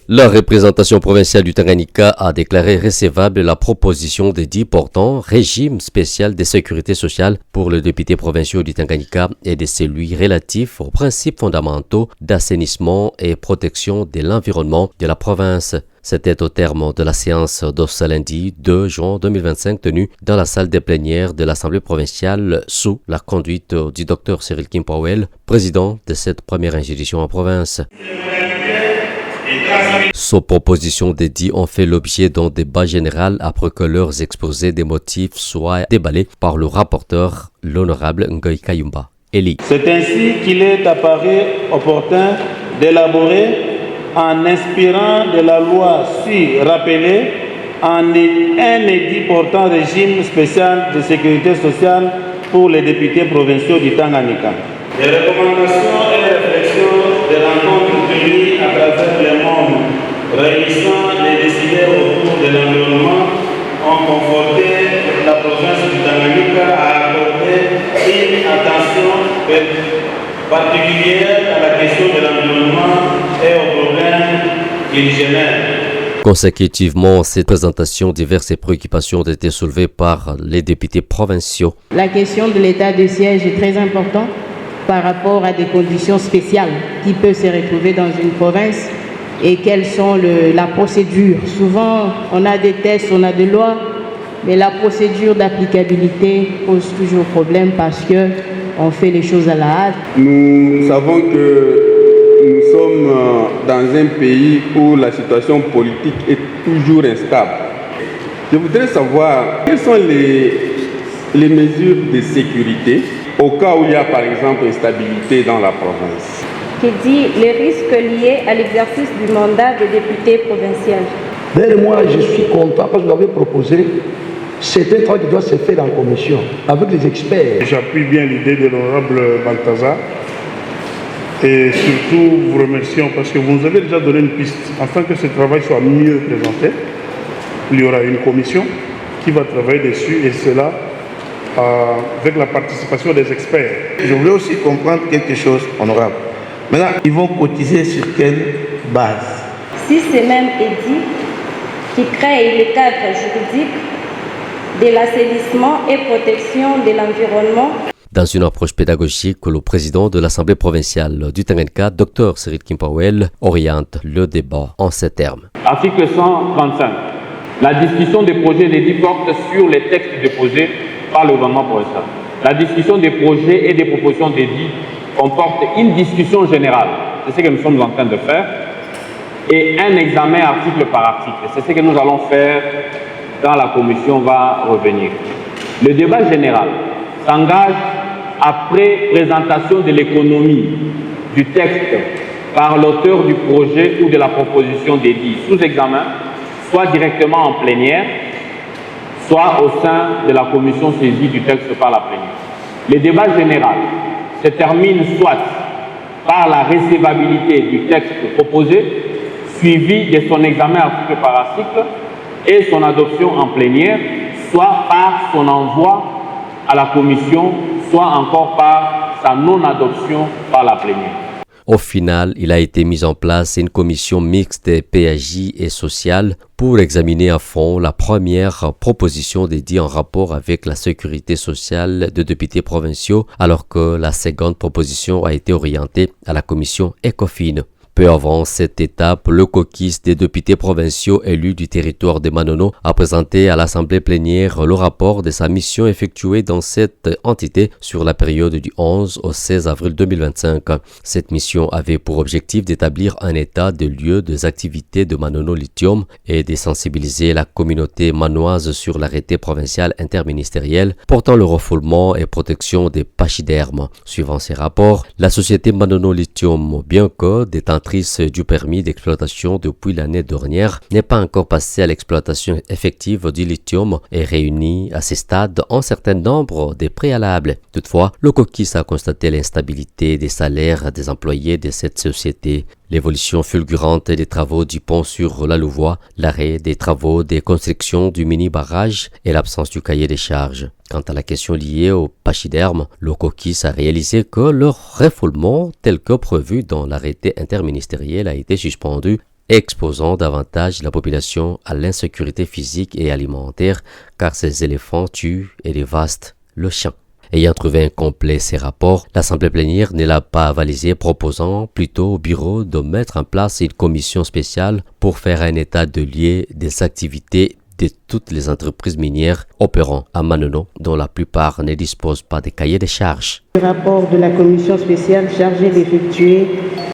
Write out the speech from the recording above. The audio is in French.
La représentation provinciale du Tanganyika a déclaré recevable la proposition de 10 portant régime spécial de sécurité sociale pour les députés provinciaux du Tanganyika et de celui relatif aux principes fondamentaux d'assainissement et protection de l'environnement de la province. C'était au terme de la séance de ce lundi 2 juin 2025 tenue dans la salle des plénières de l'Assemblée provinciale sous la conduite du Dr Cyril Kim-Powell, président de cette première institution en province. Ces propositions dédiées ont fait l'objet d'un débat général après que leurs exposés des motifs soient déballés par le rapporteur, l'honorable Ngoy Kayumba Eli. C'est ainsi qu'il est apparu opportun d'élaborer, en inspirant de la loi rappelée, un édit portant régime spécial de sécurité sociale pour les députés provinciaux du Tanganyika. Les recommandations et les réflexions des rencontres tenues à travers le monde, réunissant les décideurs autour de l'environnement, ont conforté la province du Tanganyika à accorder une attention particulière à la question de l'environnement et aux problèmes qu'il génère. Consécutivement, cette présentation, diverses préoccupations ont été soulevées par les députés provinciaux. La question de l'état de siège est très importante par rapport à des conditions spéciales qui peuvent se retrouver dans une province et quelles sont la procédure. Souvent, on a des tests, on a des lois, mais la procédure d'applicabilité pose toujours problème parce que on fait les choses à la hâte. Nous savons que nous sommes dans un pays où la situation politique est toujours instable. Je voudrais savoir quelles sont les mesures de sécurité au cas où il y a par exemple instabilité dans la province. Qui dit les risques liés à l'exercice du mandat de député provincial. D'ailleurs, moi, je suis content parce que vous avez proposé, c'est un travail qui doit se faire en commission, avec les experts. J'appuie bien l'idée de l'honorable Balthazar et surtout vous remercions parce que vous nous avez déjà donné une piste. Afin que ce travail soit mieux présenté, il y aura une commission qui va travailler dessus et cela avec la participation des experts. Je voulais aussi comprendre quelque chose, honorable. Maintenant, ils vont cotiser sur quelle base? Si c'est même édit qui crée le cadre juridique de l'assainissement et protection de l'environnement. Dans une approche pédagogique, le président de l'Assemblée provinciale du Tanganyika, Dr Cyril Kim-Powell, oriente le débat en ces termes. Article 135. La discussion des projets d'édit porte sur les textes déposés par le gouvernement provincial. La discussion des projets et des propositions d'édit comporte une discussion générale, c'est ce que nous sommes en train de faire, et un examen article par article. C'est ce que nous allons faire quand la commission va revenir. Le débat général s'engage après présentation de l'économie du texte par l'auteur du projet ou de la proposition d'édit sous examen, soit directement en plénière, soit au sein de la commission saisie du texte par la plénière. Le débat général se termine soit par la recevabilité du texte proposé, suivi de son examen article par article et son adoption en plénière, soit par son envoi à la commission, soit encore par sa non-adoption par la plénière. Au final, il a été mis en place une commission mixte PAJ et sociale pour examiner à fond la première proposition dédiée en rapport avec la sécurité sociale de députés provinciaux, alors que la seconde proposition a été orientée à la commission ECOFIN. Peu avant cette étape, le caucus des députés provinciaux élus du territoire de Manono a présenté à l'Assemblée plénière le rapport de sa mission effectuée dans cette entité sur la période du 11 au 16 avril 2025. Cette mission avait pour objectif d'établir un état de lieu des activités de Manono Lithium et de sensibiliser la communauté manoise sur l'arrêté provincial interministériel portant le refoulement et protection des pachydermes. Suivant ces rapports, la société Manono Lithium, bien que détentrice du permis d'exploitation depuis l'année dernière, n'est pas encore passée à l'exploitation effective du lithium et réunit à ce stade un certain nombre de préalables. Toutefois, le caucus a constaté l'instabilité des salaires des employés de cette société, l'évolution fulgurante des travaux du pont sur la Louvois, l'arrêt des travaux de construction du mini-barrage et l'absence du cahier des charges. Quant à la question liée au pachyderme, le caucus a réalisé que leur refoulement, tel que prévu dans l'arrêté interministériel, a été suspendu exposant davantage la population à l'insécurité physique et alimentaire car ces éléphants tuent et dévastent le champ. Ayant trouvé incomplet ces rapports, l'Assemblée plénière ne l'a pas avalisé, proposant plutôt au bureau de mettre en place une commission spéciale pour faire un état de lieu des activités de toutes les entreprises minières opérant à Manono, dont la plupart ne disposent pas de cahier de charges. Le rapport de la commission spéciale chargée d'effectuer